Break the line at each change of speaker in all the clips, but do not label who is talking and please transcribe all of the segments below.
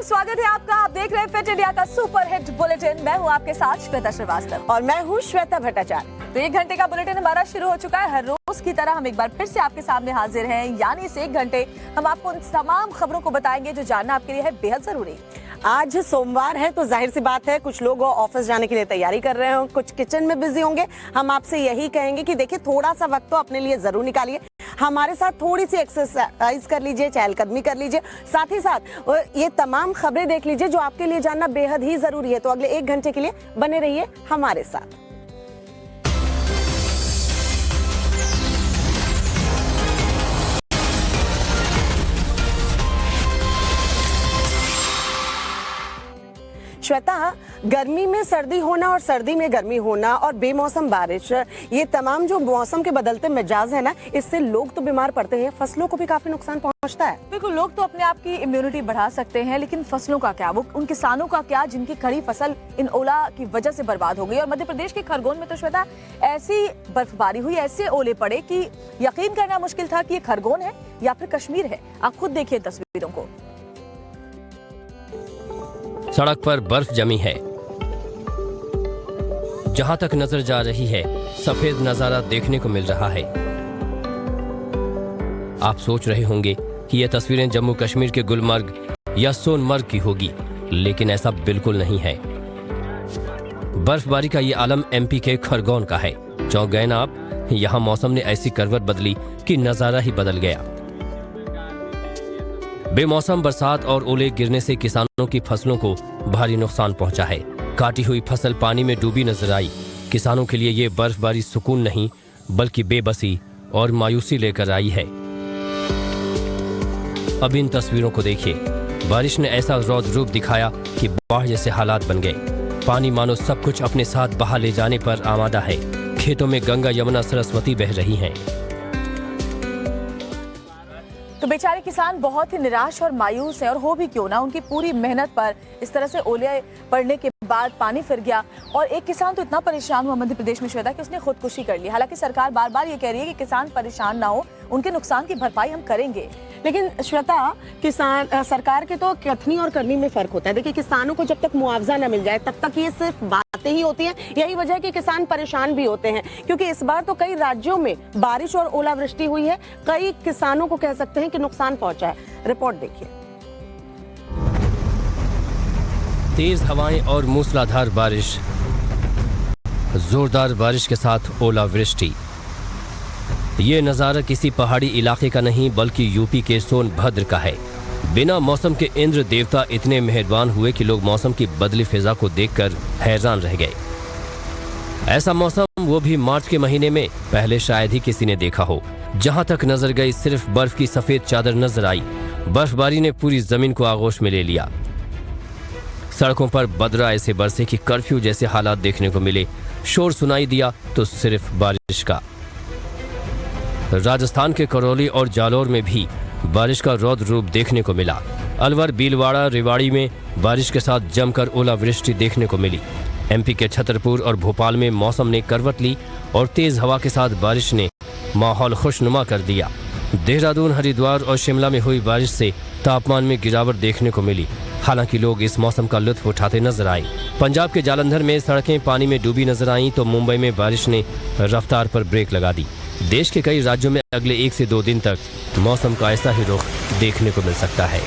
Morning, स्वागत है आपका। आप देख रहे हैं फिट इंडिया का सुपर हिट बुलेटिन। मैं हूं आपके साथ श्वेता श्रीवास्तव
और मैं हूं श्वेता भट्टाचार्य।
तो 1 घंटे का बुलेटिन हमारा शुरू हो चुका है। हर रोज की तरह हम एक बार फिर से आपके सामने हाजिर हैं, यानी इस 1 घंटे हम आपको उन तमाम खबरों को बताएंगे जो जानना आपके लिए है बेहद जरूरी।
आज सोमवार है तो जाहिर सी बात है कुछ लोग ऑफिस जाने के लिए तैयारी कर रहे हैं, कुछ किचन में बिजी होंगे। हम आपसे यही कहेंगे कि देखिए थोड़ा सा वक्त तो अपने लिए जरूर निकालिए, हमारे साथ थोड़ी सी एक्सरसाइज कर लीजिए, चहलकदमी कर लीजिए, साथ ही साथ ये तमाम खबरें देख लीजिए जो आपके लिए जानना बेहद ही जरूरी है। तो अगले 1 घंटे के लिए बने रहिए हमारे साथ। श्वेता, गर्मी में सर्दी होना और सर्दी में गर्मी होना और बेमौसम बारिश, ये तमाम जो मौसम के बदलते मिजाज है ना, इससे लोग तो बीमार पड़ते हैं, फसलों को भी काफी नुकसान पहुंचता है।
बिल्कुल, लोग तो अपने आप की इम्यूनिटी बढ़ा सकते हैं, लेकिन फसलों का क्या, वो उन किसानों का क्या जिनकी खड़ी फसल इन ओला की वजह से बर्बाद हो गई। और मध्य प्रदेश के खरगोन में तो श्वेता ऐसी बर्फबारी हुई, ऐसे ओले पड़े कि यकीन करना मुश्किल था कि ये खरगोन है या फिर कश्मीर है। आप खुद देखिए तस्वीरों को।
सड़क पर बर्फ जमी है, जहां तक नजर जा रही है सफेद नजारा देखने को मिल रहा है। आप सोच रहे होंगे कि यह तस्वीरें जम्मू कश्मीर के गुलमर्ग या सोनमर्ग की होगी, लेकिन ऐसा बिल्कुल नहीं है। बर्फबारी का ये आलम एमपी के खरगोन का है। चौंक गए ना आप? यहां मौसम ने ऐसी करवट बदली कि नजारा ही बदल गया। बेमौसम बरसात और ओले गिरने से किसानों की फसलों को भारी नुकसान पहुंचा है। काटी हुई फसल पानी में डूबी नजर आई। किसानों के लिए ये बर्फबारी सुकून नहीं बल्कि बेबसी और मायूसी लेकर आई है। अब इन तस्वीरों को देखिए। बारिश ने ऐसा रौद्र रूप दिखाया कि बाढ़ जैसे हालात बन गए। पानी मानो सब कुछ अपने साथ बहा ले जाने पर आमादा है। खेतों में गंगा, यमुना, सरस्वती बह रही हैं।
तो बेचारे किसान बहुत ही निराश और मायूस हैं, और हो भी क्यों ना, उनकी पूरी मेहनत पर इस तरह से ओले पड़ने के बाद पानी फिर गया। और एक किसान तो इतना परेशान हुआ मध्य प्रदेश में श्वेता कि उसने खुदकुशी कर ली। हालांकि सरकार बार बार ये कह रही है कि किसान परेशान ना हो, उनके नुकसान की भरपाई हम करेंगे।
लेकिन श्वेता, किसान सरकार के तो कथनी और करनी में फर्क होता है। देखिए, किसानों को जब तक मुआवजा न मिल जाए तब तक ये सिर्फ बातें ही होती हैं। यही वजह है कि किसान परेशान भी होते हैं, क्योंकि इस बार तो कई राज्यों में बारिश और ओलावृष्टि हुई है। कई किसानों को कह सकते हैं कि नुकसान पहुंचा है। रिपोर्ट देखिए।
तेज हवाएं और मूसलाधार बारिश, जोरदार बारिश के साथ ओलावृष्टि। ये नज़ारा किसी पहाड़ी इलाके का नहीं बल्कि यूपी के सोनभद्र का है। बिना मौसम के इंद्र देवता इतने मेहरबान हुए कि लोग मौसम की बदली फिजा को देखकर हैरान रह गए। ऐसा मौसम वो भी मार्च के महीने में पहले शायद ही किसी ने देखा हो। जहां तक नजर गई सिर्फ बर्फ की सफेद चादर नजर आई। बर्फबारी ने पूरी जमीन को आगोश में ले लिया। सड़कों पर बदरा ऐसे बरसे कि कर्फ्यू जैसे हालात देखने को मिले। शोर सुनाई दिया तो सिर्फ बारिश का। राजस्थान के करौली और जालौर में भी बारिश का रौद्र रूप देखने को मिला। अलवर, भीलवाड़ा, रेवाड़ी में बारिश के साथ जमकर ओलावृष्टि देखने को मिली। एमपी के छतरपुर और भोपाल में मौसम ने करवट ली और तेज हवा के साथ बारिश ने माहौल खुशनुमा कर दिया। देहरादून, हरिद्वार और शिमला में हुई बारिश से तापमान में गिरावट देखने को मिली। हालांकि लोग इस मौसम का लुत्फ उठाते नजर आए। पंजाब के जालंधर में सड़कें पानी में डूबी नजर आईं तो मुंबई में बारिश ने रफ्तार पर ब्रेक लगा दी। देश के कई राज्यों में अगले 1 से 2 दिन तक मौसम का ऐसा ही रुख देखने को मिल सकता है।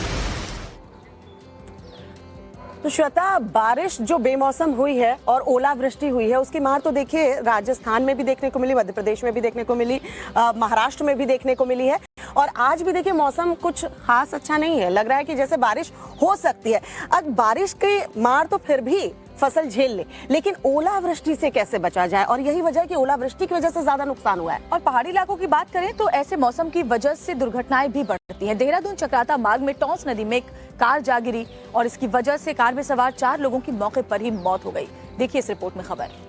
तो श्वेता, बारिश जो बेमौसम हुई है और ओलावृष्टि हुई है, उसकी मार तो देखिए राजस्थान में भी देखने को मिली, मध्य प्रदेश में भी देखने को मिली, महाराष्ट्र में भी देखने को मिली है। और आज भी देखिए मौसम कुछ खास अच्छा नहीं है। लग रहा है कि जैसे बारिश हो सकती है। अब बारिश की मार तो फिर भी फसल झेल ले, लेकिन ओलावृष्टि से कैसे बचा जाए? और यही वजह है कि ओलावृष्टि की वजह से ज्यादा नुकसान हुआ है।
और पहाड़ी इलाकों की बात करें तो ऐसे मौसम की वजह से दुर्घटनाएं भी बढ़ती हैं। देहरादून चक्राता मार्ग में टॉन्स नदी में एक कार जा गिरी और इसकी वजह से कार में सवार 4 लोगों की मौके पर ही मौत हो गई। देखिए इस रिपोर्ट में खबर।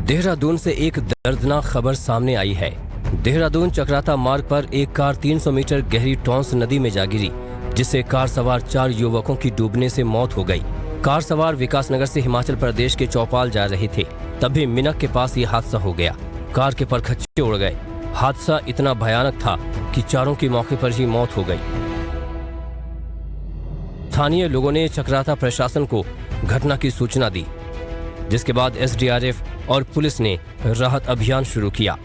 देहरादून से एक दर्दनाक खबर सामने आई है। देहरादून चक्राता मार्ग पर एक कार 300 मीटर गहरी टॉन्स नदी में जा गिरी, जिससे कार सवार 4 युवकों की डूबने से मौत हो गई। कार सवार विकासनगर से हिमाचल प्रदेश के चौपाल जा रहे थे, तभी मिनक के पास ये हादसा हो गया। कार के परखच्चे उड़ गए। हादसा इतना भयानक था कि चारों की मौके पर ही मौत हो गई। स्थानीय लोगों ने चक्राता प्रशासन को घटना की सूचना दी, जिसके बाद एसडीआरएफ और पुलिस ने राहत अभियान शुरू किया।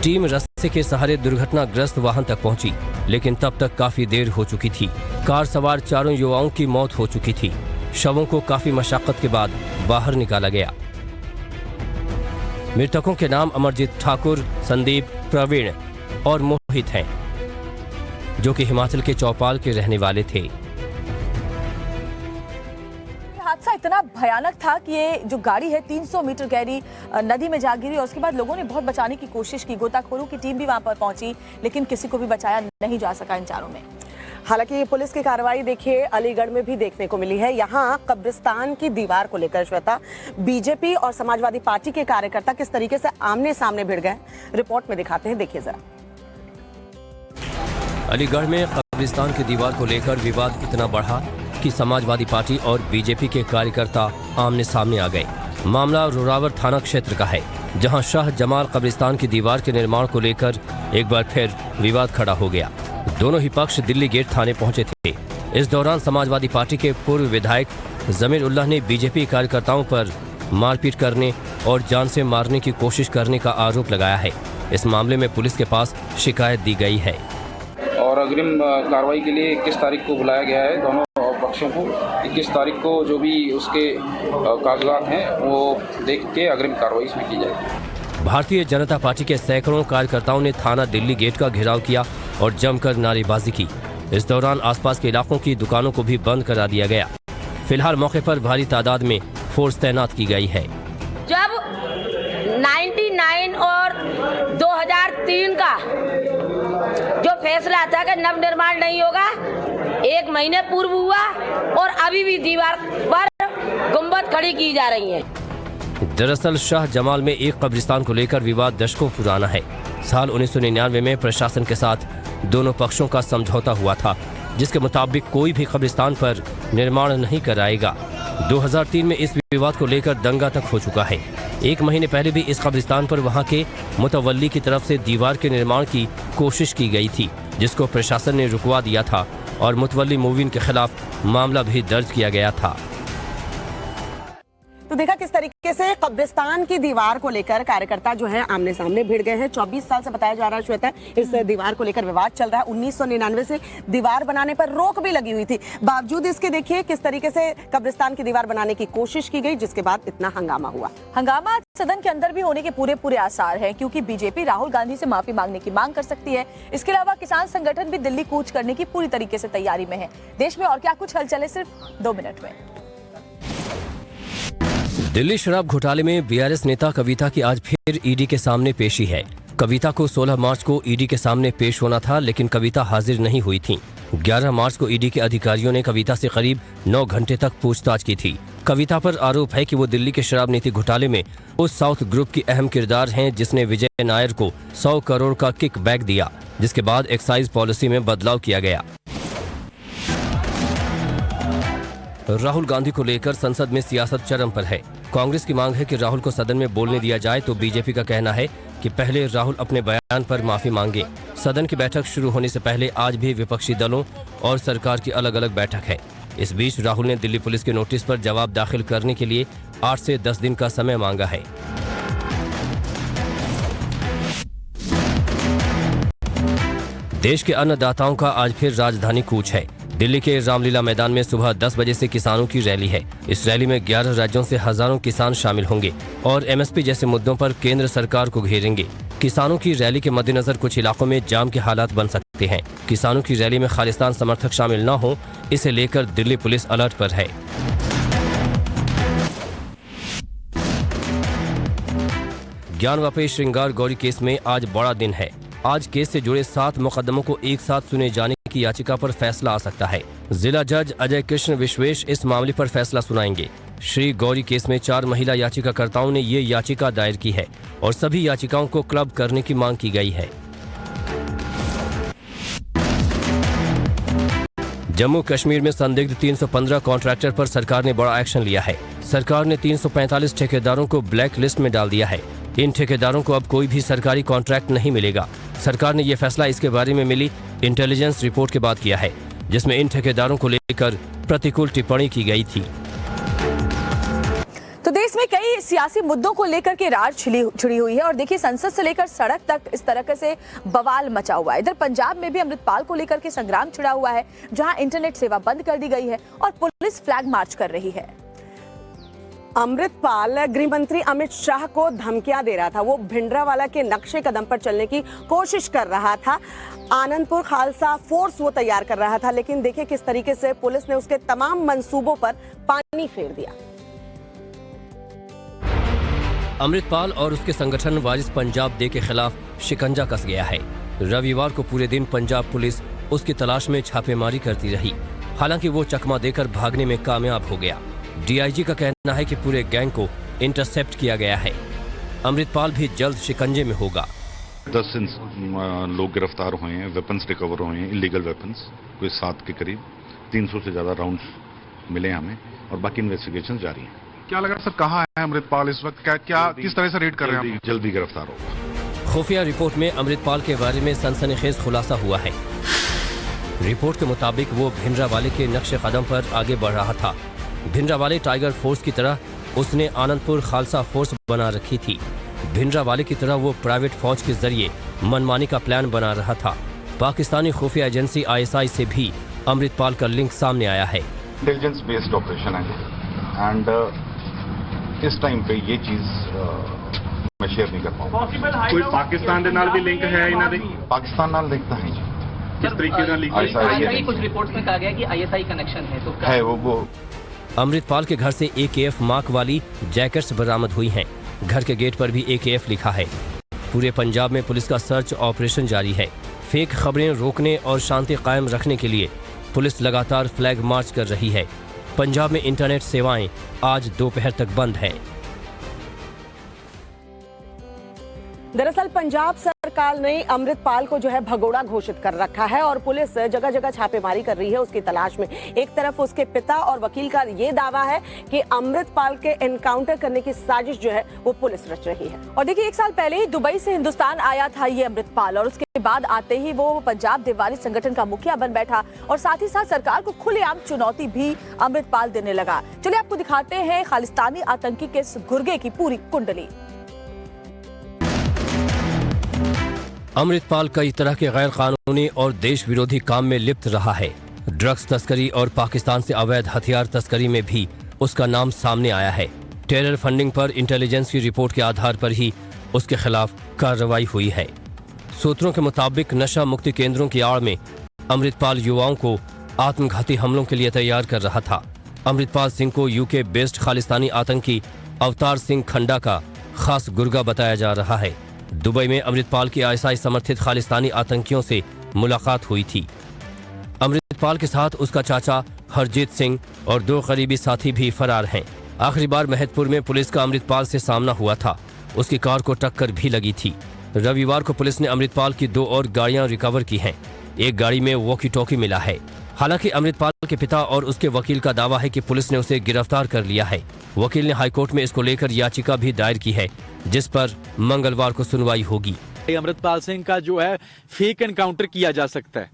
टीम रस्ते के सहारे दुर्घटनाग्रस्त वाहन तक पहुंची, लेकिन तब तक काफी देर हो चुकी थी। कार सवार चारों युवाओं की मौत हो चुकी थी। शवों को काफी मशक्कत के बाद बाहर निकाला गया। मृतकों के नाम अमरजीत ठाकुर, संदीप, प्रवीण और मोहित हैं, जो कि हिमाचल के चौपाल के रहने वाले थे।
हादसा इतना भयानक था कि ये जो गाड़ी है 300 मीटर गहरी नदी में जा गिरी और उसके बाद लोगों ने बहुत बचाने की कोशिश की। गोताखोरों की टीम भी वहां पर पहुंची, लेकिन किसी को भी बचाया नहीं जा सका इन चारों में।
हालांकि पुलिस की कार्रवाई देखिए अलीगढ़ में भी देखने को मिली है। यहाँ कब्रिस्तान की दीवार को लेकर श्वेता, बीजेपी और समाजवादी पार्टी के कार्यकर्ता किस तरीके से आमने सामने भिड़ गए, रिपोर्ट में दिखाते हैं, देखिए जरा।
अलीगढ़ में कब्रिस्तान की दीवार को लेकर विवाद इतना बढ़ा कि समाजवादी पार्टी और बीजेपी के कार्यकर्ता आमने सामने आ गए। मामला रोरावर थाना क्षेत्र का है, जहां शाह जमाल कब्रिस्तान की दीवार के निर्माण को लेकर एक बार फिर विवाद खड़ा हो गया। दोनों ही पक्ष दिल्ली गेट थाने पहुंचे थे। इस दौरान समाजवादी पार्टी के पूर्व विधायक जमीर उल्लाह ने बीजेपी कार्यकर्ताओं पर मारपीट करने और जान से मारने की कोशिश करने का आरोप लगाया है। इस मामले में पुलिस के पास शिकायत दी गई है
और अग्रिम कार्रवाई के लिए 21 तारीख को बुलाया गया है। दोनों पक्षों को 21 तारीख को जो भी उसके कागजात हैं वो देख के अग्रिम कार्रवाई इसमें की जाएगी।
भारतीय जनता पार्टी के सैकड़ों कार्यकर्ताओं ने थाना दिल्ली गेट का घेराव किया और जमकर नारेबाजी की। इस दौरान आसपास के इलाकों की दुकानों को भी बंद करा दिया गया। फिलहाल मौके पर भारी तादाद में फोर्स तैनात की गई है।
जब 99 और 2003 का जो फैसला था कि नव निर्माण नहीं होगा, 1 महीने पूर्व हुआ और अभी भी दीवार पर गुंबद खड़ी की जा रही है।
दरअसल शाह जमाल में एक कब्रिस्तान को लेकर विवाद दशकों पुराना है। साल 1999 में प्रशासन के साथ दोनों पक्षों का समझौता हुआ था, जिसके मुताबिक कोई भी कब्रिस्तान पर निर्माण नहीं कराएगा। 2003 में इस विवाद को लेकर दंगा तक हो चुका है। 1 महीने पहले भी इस कब्रिस्तान पर वहां के मुतवल्ली की तरफ से दीवार के निर्माण की कोशिश की गई थी, जिसको प्रशासन ने रुकवा दिया था और मुतवल्ली मुवीन के खिलाफ मामला भी दर्ज किया गया था।
तो देखा किस तरीके से कब्रिस्तान की दीवार को लेकर कार्यकर्ता जो है आमने सामने भिड़ गए हैं। 24 साल से बताया जा रहा है श्वेता, इस दीवार को लेकर विवाद चल रहा है। 1999 से दीवार बनाने पर रोक भी लगी हुई थी। बावजूद इसके देखिए किस तरीके से कब्रिस्तान की दीवार बनाने की कोशिश की गई, जिसके बाद इतना हंगामा हुआ।
हंगामा सदन के अंदर भी होने के पूरे आसार हैं, क्योंकि बीजेपी राहुल गांधी से माफी मांगने की मांग कर सकती है। इसके अलावा किसान संगठन भी दिल्ली कूच करने की पूरी तरीके से तैयारी में है। देश में और क्या कुछ हलचल है, सिर्फ 2 मिनट में।
दिल्ली शराब घोटाले में बीआरएस नेता कविता की आज फिर ईडी के सामने पेशी है। कविता को 16 मार्च को ईडी के सामने पेश होना था, लेकिन कविता हाजिर नहीं हुई थी। 11 मार्च को ईडी के अधिकारियों ने कविता से करीब 9 घंटे तक पूछताछ की थी। कविता पर आरोप है कि वो दिल्ली के शराब नीति घोटाले में उस साउथ ग्रुप की अहम किरदार हैं जिसने विजय नायर को 100 करोड़ का किक बैक दिया, जिसके बाद एक्साइज पॉलिसी में बदलाव किया गया। राहुल गांधी को लेकर संसद में सियासत चरम पर है। कांग्रेस की मांग है कि राहुल को सदन में बोलने दिया जाए, तो बीजेपी का कहना है कि पहले राहुल अपने बयान पर माफी मांगे। सदन की बैठक शुरू होने से पहले आज भी विपक्षी दलों और सरकार की अलग अलग बैठक है। इस बीच राहुल ने दिल्ली पुलिस के नोटिस पर जवाब दाखिल करने के लिए 8 से 10 दिन का समय मांगा है। देश के अन्नदाताओं का आज फिर राजधानी कूच है। दिल्ली के रामलीला मैदान में सुबह 10 बजे से किसानों की रैली है। इस रैली में 11 राज्यों से हजारों किसान शामिल होंगे और एमएसपी जैसे मुद्दों पर केंद्र सरकार को घेरेंगे। किसानों की रैली के मद्देनजर कुछ इलाकों में जाम के हालात बन सकते हैं। किसानों की रैली में खालिस्तान समर्थक शामिल न हो, इसे लेकर दिल्ली पुलिस अलर्ट पर है। ज्ञानवापी श्रृंगार गौरी केस में आज बड़ा दिन है। आज केस से जुड़े 7 मुकदमों को एक साथ सुने जाने की याचिका पर फैसला आ सकता है। जिला जज अजय कृष्ण विश्वेश इस मामले पर फैसला सुनाएंगे। श्री गौरी केस में 4 महिला याचिकाकर्ताओं ने ये याचिका दायर की है और सभी याचिकाओं को क्लब करने की मांग की गई है। जम्मू कश्मीर में संदिग्ध 315 कॉन्ट्रैक्टर पर सरकार ने बड़ा एक्शन लिया है। सरकार ने 345 ठेकेदारों को ब्लैक लिस्ट में डाल दिया है। इन ठेकेदारों को अब कोई भी सरकारी कॉन्ट्रैक्ट नहीं मिलेगा। सरकार ने यह फैसला इसके बारे में मिली इंटेलिजेंस रिपोर्ट के बाद किया है, जिसमें इन ठेकेदारों को लेकर प्रतिकूल टिप्पणी की गई थी।
तो देश में कई सियासी मुद्दों को लेकर के रार छिड़ी हुई है और देखिए संसद से लेकर सड़क तक इस तरह से बवाल मचा हुआ है। इधर पंजाब में भी अमृतपाल को लेकर के संग्राम छिड़ा हुआ है, जहां इंटरनेट सेवा बंद कर दी गई है और पुलिस फ्लैग मार्च कर रही है।
अमृतपाल गृह मंत्री अमित शाह को धमकियां दे रहा था। वो भिंडरावाला के नक्शे कदम पर चलने की कोशिश कर रहा था। आनंदपुर खालसा फोर्स वो तैयार कर रहा था, लेकिन देखिए किस तरीके से पुलिस ने उसके तमाम मंसूबों पर पानी फेर दिया।
अमृतपाल और उसके संगठन वारिस पंजाब डे के खिलाफ शिकंजा कस गया है। रविवार को पूरे दिन पंजाब पुलिस उसकी तलाश में छापेमारी करती रही। हालांकि वो चकमा देकर भागने में कामयाब हो गया। डीआईजी का कहना है कि पूरे गैंग को इंटरसेप्ट किया गया है। अमृतपाल भी जल्द शिकंजे में होगा।
10 लोग गिरफ्तार हुए हैं, वेपन्स रिकवर हुए हैं, इलीगल वेपन्स कोई 7 के करीब, 300 से ज्यादा राउंड्स मिले हमें और बाकी इन्वेस्टिगेशन जारी है।
क्या लगा सर, कहाँ है अमृतपाल इस वक्त? क्या किस तरह से रेड कर रहे हैं?
जल्दी गिरफ्तार होगा।
खुफिया रिपोर्ट में अमृतपाल के बारे में सनसनीखेज खुलासा हुआ है। रिपोर्ट के मुताबिक वो भिंडरावाले के नक्शे कदम पर आगे बढ़ रहा था। भिंडरावाले टाइगर फोर्स की तरह उसने आनंदपुर खालसा फोर्स बना रखी थी। भिंडरावाले की तरह वो प्राइवेट फौज के जरिए मनमानी का प्लान बना रहा था। पाकिस्तानी खुफिया एजेंसी ISI से भी अमृतपाल का लिंक सामने आया है।
इंटेलिजेंस बेस्ड ऑपरेशन है एंड इस टाइम पे ये चीज मैं शेयर नहीं कर पाऊंगा।
कोई पाकिस्तान के नाल भी लिंक है इन्हां दे?
पाकिस्तान नाल लिंक है जी।
किस तरीके नाल लिंक
है?
कुछ रिपोर्ट्स में कहा गया कि ISI कनेक्शन है, तो
है वो।
अमृतपाल के घर से AKF मार्क वाली जैकेट्स बरामद हुई हैं। घर के गेट पर भी AKF लिखा है। पूरे पंजाब में पुलिस का सर्च ऑपरेशन जारी है। फेक खबरें रोकने और शांति कायम रखने के लिए पुलिस लगातार फ्लैग मार्च कर रही है। पंजाब में इंटरनेट सेवाएं आज दोपहर तक बंद हैं।
दरअसल पंजाब सरकार ने अमृतपाल को जो है भगोड़ा घोषित कर रखा है और पुलिस जगह जगह छापेमारी कर रही है उसकी तलाश में। एक तरफ उसके पिता और वकील का ये दावा है कि अमृतपाल के एनकाउंटर करने की साजिश जो है वो पुलिस रच रही है।
और देखिए 1 साल पहले ही दुबई से हिंदुस्तान आया था ये अमृतपाल और उसके बाद आते ही वो पंजाब देवारी संगठन का मुखिया बन बैठा और साथ ही साथ सरकार को खुलेआम चुनौती भी अमृतपाल देने लगा। चलिए आपको दिखाते हैं खालिस्तानी आतंकी के इस गुर्गे की पूरी कुंडली।
अमृतपाल कई तरह के गैर कानूनी और देश विरोधी काम में लिप्त रहा है। ड्रग्स तस्करी और पाकिस्तान से अवैध हथियार तस्करी में भी उसका नाम सामने आया है। टेरर फंडिंग पर इंटेलिजेंस की रिपोर्ट के आधार पर ही उसके खिलाफ कार्रवाई हुई है। सूत्रों के मुताबिक नशा मुक्ति केंद्रों की आड़ में अमृतपाल युवाओं को आत्मघाती हमलों के लिए तैयार कर रहा था। अमृतपाल सिंह को UK बेस्ड खालिस्तानी आतंकी अवतार सिंह खंडा का खास गुर्गा बताया जा रहा है। दुबई में अमृतपाल की ISI समर्थित खालिस्तानी आतंकियों से मुलाकात हुई थी। अमृतपाल के साथ उसका चाचा हरजीत सिंह और 2 करीबी साथी भी फरार हैं। आखिरी बार महतपुर में पुलिस का अमृतपाल से सामना हुआ था। उसकी कार को टक्कर भी लगी थी। रविवार को पुलिस ने अमृतपाल की 2 और गाड़ियां रिकवर की हैं। एक गाड़ी में वॉकी टॉकी मिला है। हालांकि अमृतपाल के पिता और उसके वकील का दावा है कि पुलिस ने उसे गिरफ्तार कर लिया है। वकील ने हाईकोर्ट में इसको लेकर याचिका भी दायर की है, जिस पर मंगलवार को सुनवाई होगी।
अमृतपाल सिंह का जो है फेक एनकाउंटर किया जा सकता है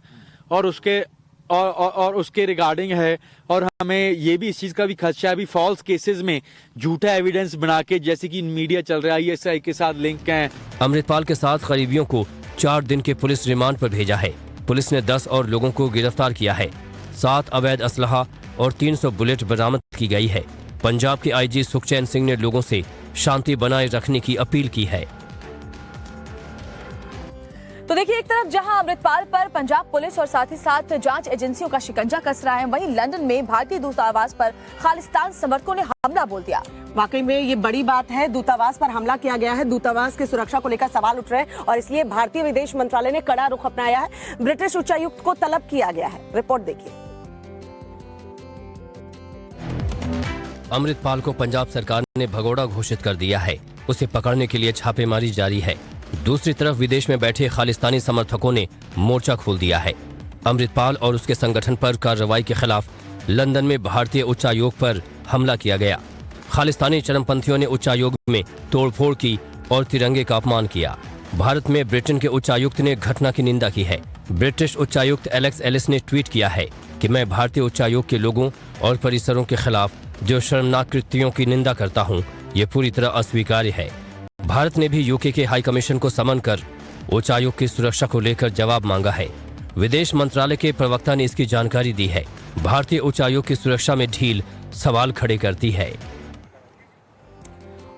और उसके रिगार्डिंग है और हमें ये भी इस चीज का भी खदशा है, भी फॉल्स केसेस में झूठा एविडेंस बना के, जैसे कि मीडिया चल रहा है, ISI के साथ लिंक है।
अमृतपाल के साथ करीबियों को 4 दिन के पुलिस रिमांड पर भेजा है। पुलिस ने 10 और लोगों को गिरफ्तार किया है। 7 अवैध असलहा और 300 बुलेट बरामद की गई है। पंजाब के IG सुखचैन सिंह ने लोगों से शांति बनाए रखने की अपील की है।
तो देखिए एक तरफ जहां अमृतपाल पर पंजाब पुलिस और साथ ही साथ जांच एजेंसियों का शिकंजा कस रहा है, वहीं लंदन में भारतीय दूतावास पर खालिस्तान समर्थकों ने हमला बोल दिया।
वाकई में ये बड़ी बात है, दूतावास पर हमला किया गया है। दूतावास की सुरक्षा को लेकर सवाल उठ रहे हैं और इसलिए भारतीय विदेश मंत्रालय ने कड़ा रुख अपनाया है। ब्रिटिश उच्चायुक्त को तलब किया गया है। रिपोर्ट देखिए।
अमृतपाल को पंजाब सरकार ने भगोड़ा घोषित कर दिया है। उसे पकड़ने के लिए छापेमारी जारी है। दूसरी तरफ विदेश में बैठे खालिस्तानी समर्थकों ने मोर्चा खोल दिया है। अमृतपाल और उसके संगठन पर कार्रवाई के खिलाफ लंदन में भारतीय उच्चायोग पर हमला किया गया। खालिस्तानी चरमपंथियों ने उच्चायोग में तोड़फोड़ की और तिरंगे का अपमान किया। भारत में ब्रिटेन के उच्चायुक्त ने घटना की निंदा की है। ब्रिटिश उच्चायुक्त एलेक्स एलिस ने ट्वीट किया है कि मैं भारतीय उच्चायोग के लोगों और परिसरों के खिलाफ जो शर्मनाक कृत्यों की निंदा करता हूं, ये पूरी तरह अस्वीकार्य है। भारत ने भी यूके के हाई कमीशन को समन कर उच्चायोग की सुरक्षा को लेकर जवाब मांगा है। विदेश मंत्रालय के प्रवक्ता ने इसकी जानकारी दी है। भारतीय उच्चायोग की सुरक्षा में ढील सवाल खड़े करती है।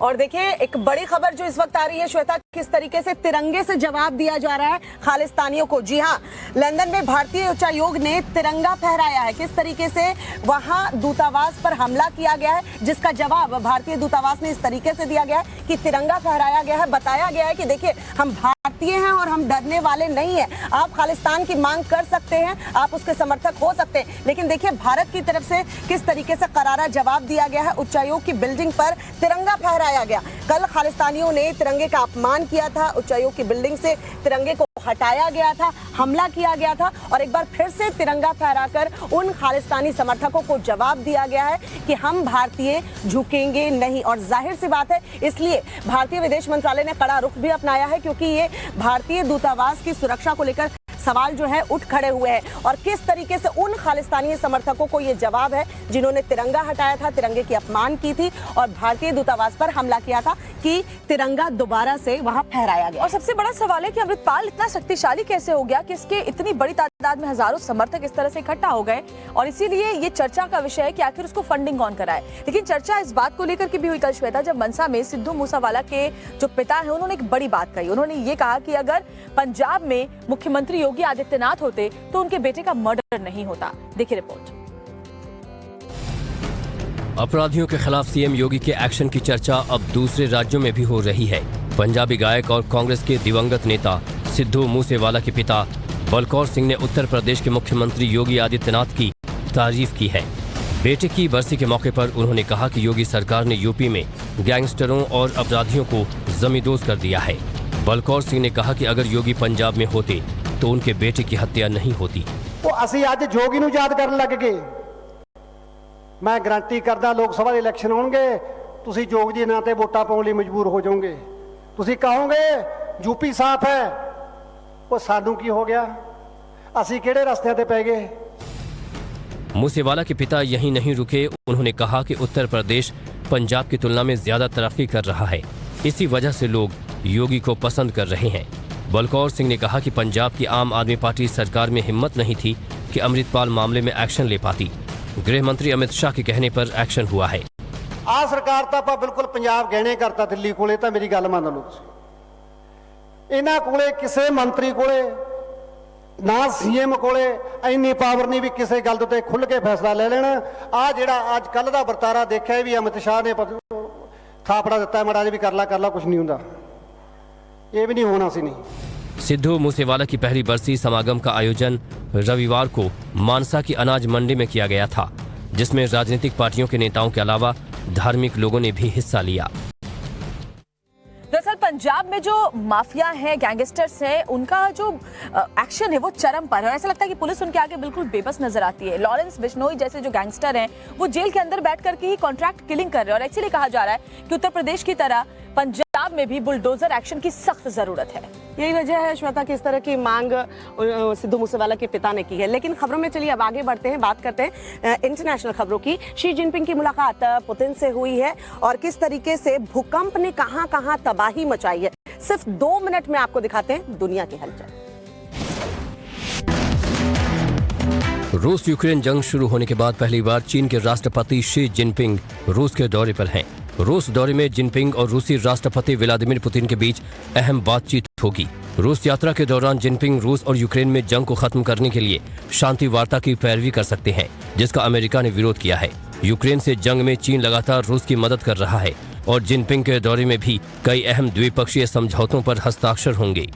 और देखिए एक बड़ी खबर जो इस वक्त आ रही है श्वेता, किस तरीके से तिरंगे से जवाब दिया जा रहा है खालिस्तानियों को। जी हाँ, लंदन में भारतीय उच्चायोग ने तिरंगा फहराया है। किस तरीके से वहां दूतावास पर हमला किया गया है, जिसका जवाब भारतीय दूतावास ने इस तरीके से दिया गया है कि तिरंगा फहराया गया है। बताया गया है कि देखिए हम भारतीय हैं और हम डरने वाले नहीं हैं। आप खालिस्तान की मांग कर सकते हैं, आप उसके समर्थक हो सकते हैं, लेकिन देखिए भारत की तरफ से किस तरीके से करारा जवाब दिया गया है। उच्चायोग की बिल्डिंग पर तिरंगा फहराया गया। कल खालिस्तानियों ने तिरंगे का अपमान किया था, उच्चायोग की बिल्डिंग से तिरंगे को हटाया गया था, हमला किया गया था और एक बार फिर से तिरंगा फहराकर उन खालिस्तानी समर्थकों को जवाब दिया गया है कि हम भारतीय झुकेंगे नहीं। और जाहिर सी बात है, इसलिए भारतीय विदेश मंत्रालय ने कड़ा रुख भी अपनाया है, क्योंकि ये भारतीय दूतावास की सुरक्षा को लेकर सवाल जो है उठ खड़े हुए हैं। और किस तरीके से उन खालिस्तानी समर्थकों को ये जवाब है जिन्होंने तिरंगा हटाया था, तिरंगे की अपमान की थी और भारतीय दूतावास पर हमला किया था, कि तिरंगा दोबारा से वहां फहराया गया।
और सबसे बड़ा सवाल है कि अमृतपाल इतना शक्तिशाली कैसे हो गया कि इसके इतनी बड़ी तादाद में हजारों समर्थक इस तरह से इकट्ठा हो गए। और इसीलिए ये चर्चा का विषय है कि आखिर उसको फंडिंग कौन कराए। लेकिन चर्चा इस बात को लेकर के भी हुई कल श्वेता, जब मनसा में सिद्धू मूसेवाला के जो पिता है उन्होंने एक बड़ी बात कही। उन्होंने ये कहा कि अगर पंजाब में मुख्यमंत्री योगी आदित्यनाथ होते तो उनके बेटे का मर्डर नहीं होता। देखिए रिपोर्ट।
अपराधियों के खिलाफ सीएम योगी के एक्शन की चर्चा अब दूसरे राज्यों में भी हो रही है। पंजाबी गायक और कांग्रेस के दिवंगत नेता सिद्धू मूसेवाला के पिता बलकौर सिंह ने उत्तर प्रदेश के मुख्यमंत्री योगी आदित्यनाथ की तारीफ की है। बेटे की बरसी के मौके पर उन्होंने कहा कि योगी सरकार ने यूपी में गैंगस्टरों और अपराधियों को जमींदोज कर दिया है। बलकौर सिंह ने कहा कि अगर योगी पंजाब में होते तो उनके बेटे की हत्या नहीं होती।
तो असी अज जोगी नूं याद करन लग गए। मैं गारंटी करदा लोक सभा दे इलैक्शन होणगे, तुसी जोग जी नां ते वोटां पाउण लई मजबूर हो जाओगे। तुसी कहोगे यूपी साफ है, वो सानू की हो गया, असी किहड़े रस्तियां ते पै गए।
मूसेवाला के पिता यहीं नहीं रुके। उन्होंने कहा कि उत्तर प्रदेश पंजाब की तुलना में ज्यादा तरक्की कर रहा है, इसी वजह से लोग योगी को पसंद कर रहे हैं। बलकौर सिंह ने कहा कि पंजाब की आम आदमी पार्टी सरकार में हिम्मत नहीं थी कि अमृतपाल मामले में एक्शन ले पाती। गृह मंत्री अमित शाह के कहने पर एक्शन हुआ है।
आ सरकार तो आप बिल्कुल पंजाब गहने करता दिल्ली कोले, तो मेरी गल मान लो, इन्हां कोले किसी मंत्री कोले ना सीएम कोले इन्नी पावर नहीं भी किसी गल ते खुल के फैसला ले लेना। आ जिहड़ा अज कल दा वरतारा देखिया भी अमित शाह ने थापड़ा दिता, माड़ा जिहा भी कर ला कुछ नहीं हुंदा, ये भी नहीं होना सी नहीं।
सिद्धू मूसेवाला की पहली बरसी समागम का आयोजन रविवार को मानसा की अनाज मंडी में किया गया था, जिसमें राजनीतिक पार्टियों के नेताओं के अलावा धार्मिक लोगों ने भी हिस्सा लिया।
दरअसल पंजाब में जो माफिया हैं, गैंगस्टर्स हैं, उनका जो एक्शन है वो चरम पर है। ऐसा लगता है कि पुलिस उनके आगे बिल्कुल बेबस नजर आती है। लॉरेंस बिश्नोई जैसे जो गैंगस्टर हैं वो जेल के अंदर बैठ करके ही कॉन्ट्रैक्ट किलिंग कर रहे हैं। और एक्चुअली कहा जा रहा है कि उत्तर प्रदेश की तरह पंजाब में भी बुलडोजर एक्शन की सख्त जरूरत है।
यही वजह है श्वेता कि इस तरह की मांग सिद्धू मूसेवाला के पिता ने की है। लेकिन खबरों में चलिए अब आगे बढ़ते हैं, बात करते हैं इंटरनेशनल खबरों की। शी जिनपिंग की मुलाकात पुतिन से हुई है और किस तरीके से भूकंप ने कहां कहां तबाही मचाई है, सिर्फ 2 मिनट में आपको दिखाते हैं दुनिया की हलचल।
रूस यूक्रेन जंग शुरू होने के बाद पहली बार चीन के राष्ट्रपति शी जिनपिंग रूस के दौरे पर हैं। रूस दौरे में जिनपिंग और रूसी राष्ट्रपति व्लादिमीर पुतिन के बीच अहम बातचीत होगी। रूस यात्रा के दौरान जिनपिंग रूस और यूक्रेन में जंग को खत्म करने के लिए शांति वार्ता की पैरवी कर सकते हैं, जिसका अमेरिका ने विरोध किया है। यूक्रेन से जंग में चीन लगातार रूस की मदद कर रहा है और जिनपिंग के दौरे में भी कई अहम द्विपक्षीय समझौतों पर हस्ताक्षर होंगे।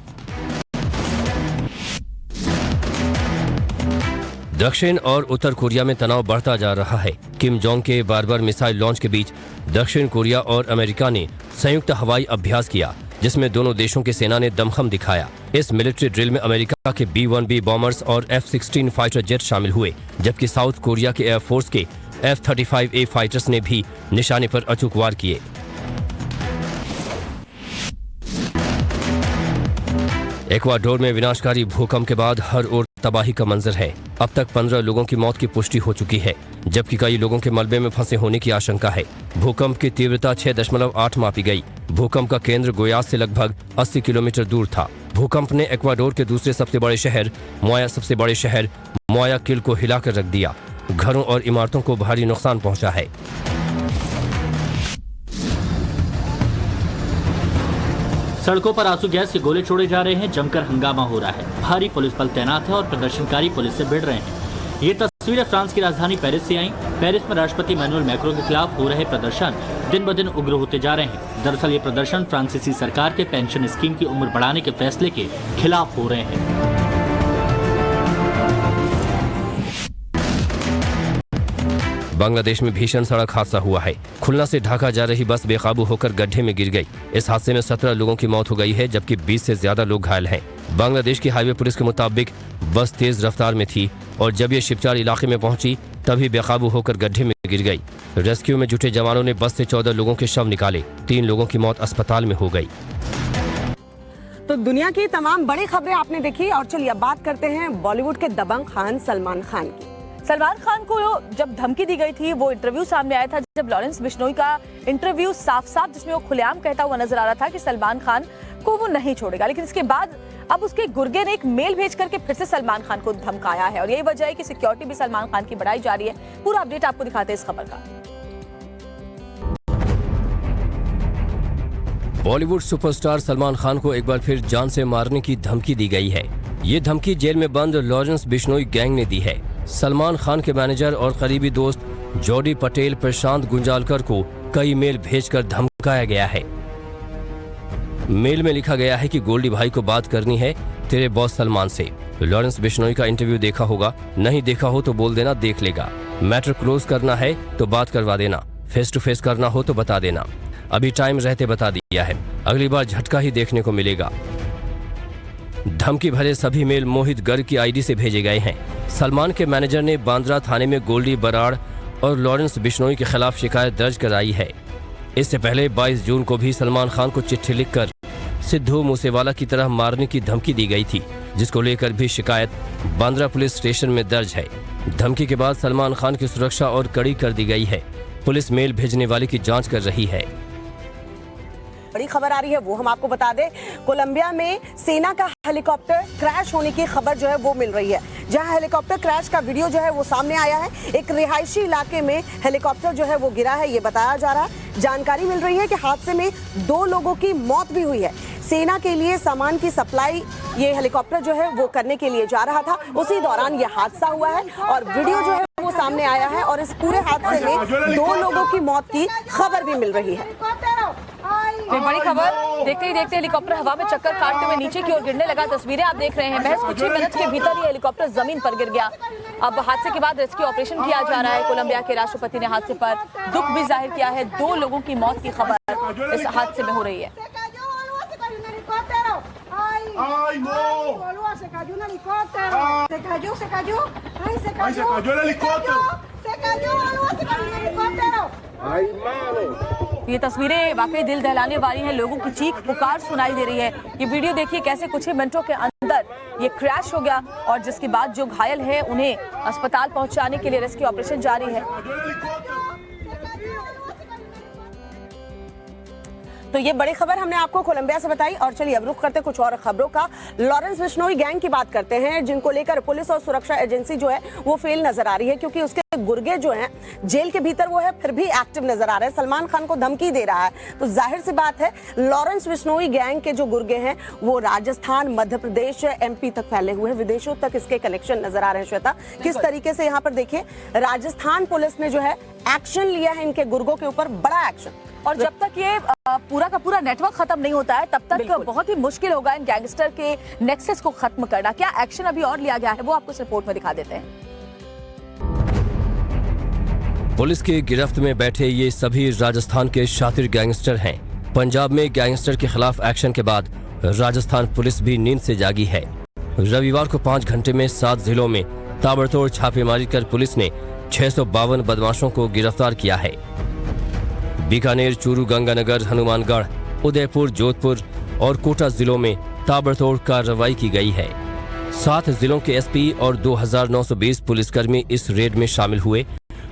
दक्षिण और उत्तर कोरिया में तनाव बढ़ता जा रहा है। किम जोंग के बार-बार मिसाइल लॉन्च के बीच दक्षिण कोरिया और अमेरिका ने संयुक्त हवाई अभ्यास किया, जिसमें दोनों देशों की सेना ने दमखम दिखाया। इस मिलिट्री ड्रिल में अमेरिका के B-1B बॉम्बर्स और F-16 फाइटर जेट शामिल हुए, जबकि साउथ कोरिया के एयरफोर्स के F-35A फाइटर्स ने भी निशाने पर अचूक वार किए। एक्वाडोर में विनाशकारी भूकंप के बाद हर ओर तबाही का मंजर है। अब तक 15 लोगों की मौत की पुष्टि हो चुकी है, जबकि कई लोगों के मलबे में फंसे होने की आशंका है। भूकंप की तीव्रता 6.8 मापी गई। भूकंप का केंद्र गोयास से लगभग 80 किलोमीटर दूर था। भूकंप ने एक्वाडोर के दूसरे सबसे बड़े शहर मोयाकिल को हिलाकर रख दिया। घरों और इमारतों को भारी नुकसान पहुंचा है।
सड़कों पर आंसू गैस के गोले छोड़े जा रहे हैं, जमकर हंगामा हो रहा है। भारी पुलिस बल तैनात है और प्रदर्शनकारी पुलिस से भिड़ रहे हैं। ये तस्वीरें फ्रांस की राजधानी पेरिस से आई। पेरिस में राष्ट्रपति इमैनुअल मैक्रों के खिलाफ हो रहे प्रदर्शन दिन ब दिन उग्र होते जा रहे हैं। दरअसल ये प्रदर्शन फ्रांसीसी सरकार के पेंशन स्कीम की उम्र बढ़ाने के फैसले के खिलाफ हो रहे हैं।
बांग्लादेश में भीषण सड़क हादसा हुआ है। खुलना से ढाका जा रही बस बेकाबू होकर गड्ढे में गिर गई। इस हादसे में 17 लोगों की मौत हो गई है, जबकि 20 से ज्यादा लोग घायल हैं। बांग्लादेश की हाईवे पुलिस के मुताबिक बस तेज रफ्तार में थी और जब ये शिवचार इलाके में पहुंची तभी बेकाबू होकर गड्ढे में गिर गई। रेस्क्यू में जुटे जवानों ने बस से 14 लोगों के शव निकाले। 3 लोगों की मौत अस्पताल में हो गई।
तो दुनिया की तमाम बड़ी खबरें आपने देखी और चलिए अब बात करते हैं बॉलीवुड के दबंग खान सलमान खान की।
सलमान खान को जब धमकी दी गई थी, वो इंटरव्यू सामने आया था जब लॉरेंस बिश्नोई का इंटरव्यू साफ जिसमें वो खुलेआम कहता हुआ नजर आ रहा था कि सलमान खान को वो नहीं छोड़ेगा। लेकिन इसके बाद अब उसके गुर्गे ने एक मेल भेज करके फिर से सलमान खान को धमकाया है और यही वजह है कि सिक्योरिटी भी सलमान खान की बढ़ाई जा रही है। पूरा अपडेट आपको दिखाते हैं इस खबर का।
बॉलीवुड सुपरस्टार सलमान खान को एक बार फिर जान से मारने की धमकी दी गई है। ये धमकी जेल में बंद लॉरेंस बिश्नोई गैंग ने दी है। सलमान खान के मैनेजर और करीबी दोस्त जॉडी पटेल प्रशांत गुंजालकर को कई मेल भेजकर धमकाया गया है। मेल में लिखा गया है कि गोल्डी भाई को बात करनी है तेरे बॉस सलमान से। लॉरेंस बिश्नोई का इंटरव्यू देखा होगा, नहीं देखा हो तो बोल देना देख लेगा। मैटर क्लोज करना है तो बात करवा देना, फेस टू फेस करना हो तो बता देना। अभी टाइम रहते बता दिया है, अगली बार झटका ही देखने को मिलेगा। धमकी भरे सभी मेल मोहित गर्ग की आईडी से भेजे गए हैं। सलमान के मैनेजर ने बांद्रा थाने में गोल्डी बराड़ और लॉरेंस बिश्नोई के खिलाफ शिकायत दर्ज कराई है। इससे पहले 22 जून को भी सलमान खान को चिट्ठी लिखकर सिद्धू मूसेवाला की तरह मारने की धमकी दी गई थी, जिसको लेकर भी शिकायत बांद्रा पुलिस स्टेशन में दर्ज है। धमकी के बाद सलमान खान की सुरक्षा और कड़ी कर दी गई है। पुलिस मेल भेजने वाले की जांच कर रही है।
बड़ी खबर आ रही है वो हम आपको बता दें। कोलंबिया में सेना का हेलीकॉप्टर क्रैश होने की खबर जो है वो मिल रही है, जहां हेलीकॉप्टर क्रैश का वीडियो जो है वो सामने आया है। एक रिहायशी इलाके में हेलीकॉप्टर जो है वो गिरा है, ये बताया जा रहा है। जानकारी मिल रही है कि हादसे में 2 लोगों की मौत भी हुई है। सेना के लिए सामान की सप्लाई ये हेलीकॉप्टर जो है वो करने के लिए जा रहा था, उसी दौरान ये हादसा हुआ है और वीडियो जो है वो सामने आया है और इस पूरे हादसे में 2 लोगों की मौत की खबर भी मिल रही है।
फिर बड़ी खबर, देखते ही देखते हेलीकॉप्टर हवा में चक्कर काटते हुए नीचे की ओर गिरने लगा। तस्वीरें आप देख रहे हैं। महज कुछ ही मिनट के भीतर ये हेलीकॉप्टर जमीन पर गिर गया। अब हादसे के बाद रेस्क्यू ऑपरेशन किया जा रहा है। कोलंबिया के राष्ट्रपति ने हादसे पर दुख भी जाहिर किया है। 2 लोगों की मौत की खबर इस हादसे में हो रही है। ये तस्वीरें वाकई दिल दहलाने वाली हैं। लोगों की चीख पुकार सुनाई दे रही है। ये वीडियो देखिए कैसे कुछ ही मिनटों के अंदर ये क्रैश हो गया और जिसके बाद जो घायल है उन्हें अस्पताल पहुंचाने के लिए रेस्क्यू ऑपरेशन जारी है।
तो ये बड़ी खबर हमने आपको कोलंबिया से बताई और चलिए अब रुख करते कुछ और खबरों का। लॉरेंस बिश्नोई गैंग की बात करते हैं, जिनको लेकर पुलिस और सुरक्षा एजेंसी जो है वो फेल नजर आ रही है, क्योंकि उसके गुर्गे जो हैं जेल के भीतर वो है फिर भी एक्टिव नजर आ रहे हैं। सलमान खान को धमकी दे रहा है, तो जाहिर सी बात है लॉरेंस बिश्नोई गैंग के जो गुर्गे हैं वो राजस्थान, मध्य प्रदेश, MP तक फैले हुए हैं। विदेशों तक इसके कनेक्शन नजर आ रहे हैं। श्वेता, किस तरीके से यहाँ पर देखिए राजस्थान पुलिस ने जो है एक्शन लिया है इनके गुर्गों के ऊपर, बड़ा एक्शन।
और जब तक ये पूरा का पूरा नेटवर्क खत्म नहीं होता है तब तक बहुत ही मुश्किल होगा इन गैंगस्टर के नेक्सस को खत्म करना। क्या एक्शन अभी और लिया गया है वो आपको इस रिपोर्ट में दिखा देते हैं।
पुलिस की गिरफ्त में बैठे ये सभी राजस्थान के शातिर गैंगस्टर हैं। पंजाब में गैंगस्टर के खिलाफ एक्शन के बाद राजस्थान पुलिस भी नींद से जागी है। रविवार को 5 घंटे में 7 जिलों में ताबड़तोड़ छापेमारी कर पुलिस ने 652 बदमाशों को गिरफ्तार किया है। बीकानेर, चूरू, गंगानगर, हनुमानगढ़, उदयपुर, जोधपुर और कोटा जिलों में ताबड़तोड़ कार्रवाई की गई है। 7 जिलों के एसपी और 2920 पुलिसकर्मी इस रेड में शामिल हुए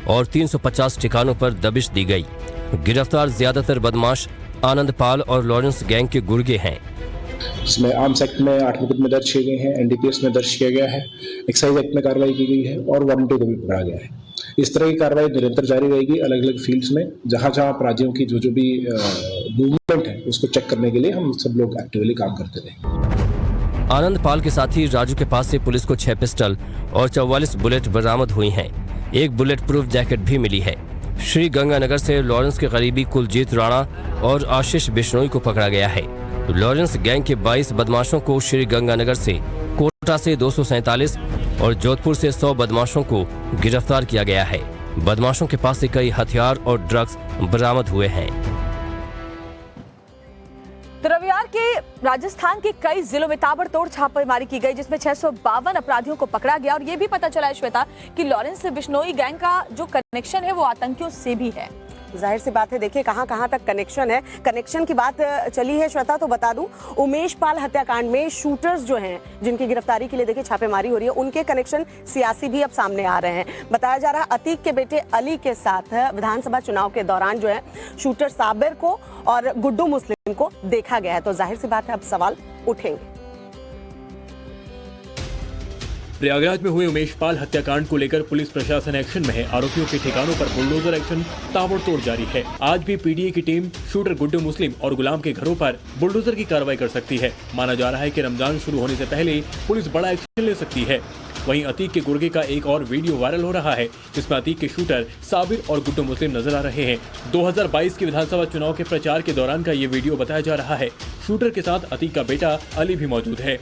और 350 ठिकानों पर दबिश दी गई। गिरफ्तार ज्यादातर बदमाश आनंद पाल और लॉरेंस गैंग के गुर्गे हैं।
इसमें आर्म्स एक्ट में 8 मुकदमे दर्ज किए गए हैं, एनडीपीएस में दर्ज किया गया है, एक्साइज एक्ट में कार्रवाई की गई है और वारंटी को भी पकड़ा गया है। इस तरह की कार्रवाई निरंतर जारी रहेगी अलग अलग फील्ड्स में। जहां जहां अपराधियों की जो भी मूवमेंट है उसको चेक करने के लिए हम सब लोग एक्टिवली काम करते रहे।
आनंद पाल के साथी राजू के पास से पुलिस को 6 पिस्टल और 44 बुलेट बरामद हुई हैं। एक बुलेट प्रूफ जैकेट भी मिली है। श्री गंगानगर से लॉरेंस के करीबी कुलजीत राणा और आशीष बिश्नोई को पकड़ा गया है। लॉरेंस गैंग के 22 बदमाशों को श्री गंगानगर से, कोटा से 247 और जोधपुर से 100 बदमाशों को गिरफ्तार किया गया है। बदमाशों के पास से कई हथियार और ड्रग्स बरामद हुए हैं।
तो रविवार के राजस्थान के कई जिलों में ताबड़तोड़ छापेमारी की गई, जिसमें 652 अपराधियों को पकड़ा गया और ये भी पता चला है श्वेता कि लॉरेंस बिश्नोई गैंग का जो कनेक्शन है वो आतंकियों से भी है।
जाहिर सी बात है, देखिए कहां तक कनेक्शन है। कनेक्शन की बात चली है श्वेता, तो बता दूं उमेश पाल हत्याकांड में शूटर्स जो हैं जिनकी गिरफ्तारी के लिए देखिए छापेमारी हो रही है, उनके कनेक्शन सियासी भी अब सामने आ रहे हैं। बताया जा रहा है अतीक के बेटे अली के साथ विधानसभा चुनाव के दौरान जो है शूटर साबिर को और गुड्डू मुस्लिम को देखा गया है। तो जाहिर सी बात है अब सवाल उठेंगे।
प्रयागराज में हुए उमेश पाल हत्याकांड को लेकर पुलिस प्रशासन एक्शन में है। आरोपियों के ठिकानों पर बुलडोजर एक्शन ताबड़तोड़ जारी है। आज भी पीडीए की टीम शूटर गुड्डू मुस्लिम और गुलाम के घरों पर बुलडोजर की कार्रवाई कर सकती है। माना जा रहा है कि रमजान शुरू होने से पहले पुलिस बड़ा एक्शन ले सकती है। वहीं अतीक के गुर्गे का एक और वीडियो वायरल हो रहा है, जिसमें अतीक के शूटर साबिर और गुड्डू मुस्लिम नजर आ रहे हैं। 2022 के विधानसभा चुनाव के प्रचार के दौरान का ये वीडियो बताया जा रहा है। शूटर के साथ अतीक का बेटा अली भी मौजूद है।